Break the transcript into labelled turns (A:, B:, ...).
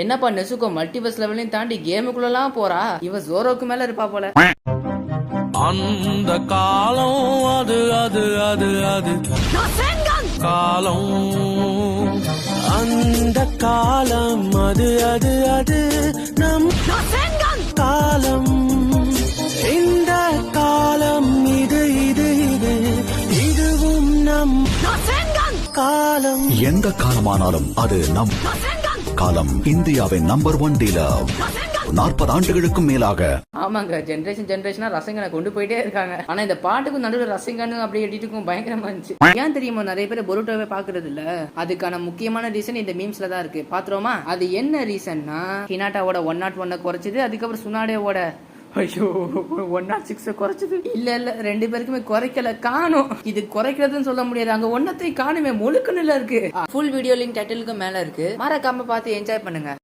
A: என்னப்பா நெசுக்கோ மல்டிபஸ் லெவலையும் தாண்டி கேமுக்குள்ளலாம் போறா. இவ ஜோரோக்கு மேல இருப்பா போல.
B: அந்த காலம் அது அது அது அது காலம், அந்த காலம் அது அது அது நம் காலம், இந்த காலம் இது இது இது இதுவும் நம் காலம்.
C: எந்த காலமானாலும் அது நம் காலம். இந்தியாவின் நம்பர் 1 டீலர் 40 ஆண்டுகளுக்கும் மேலாக.
A: ஆமாங்க, ஜெனரேஷனா ரசங்கனை கொண்டு போயிட்டே இருக்காங்க. ஆனா இந்த பாட்டுக்கும் நடுவில் ரசங்கன்னு அப்படி எடிட்டுக்கும் பயங்கரமா இருந்துச்சு. ஏன் தெரியுமா நிறைய பேர் பொருட்டோவே பாக்குறது இல்ல? அதுக்கான முக்கியமான ரீசன் இந்த மீம்ஸ்ல தான் இருக்கு. பாத்துறோமா? அது என்ன ரீசன்னா, ஹினாட்டாவோட 101 குறைச்சது, அதுக்கப்புறம் சுனாடேவோட ஐயோ 106 குறைச்சது. இல்ல 2 பேருக்குமே குறைக்கல, காணும். இது குறைக்கிறதுன்னு சொல்ல முடியாது, அங்க ஒன்னத்தை காணுமே, முழுக்கணுல இருக்கு. ஃபுல் வீடியோ லிங்க் டைட்டிலுக்கு மேல இருக்கு, மறக்காம பார்த்து என்ஜாய் பண்ணுங்க.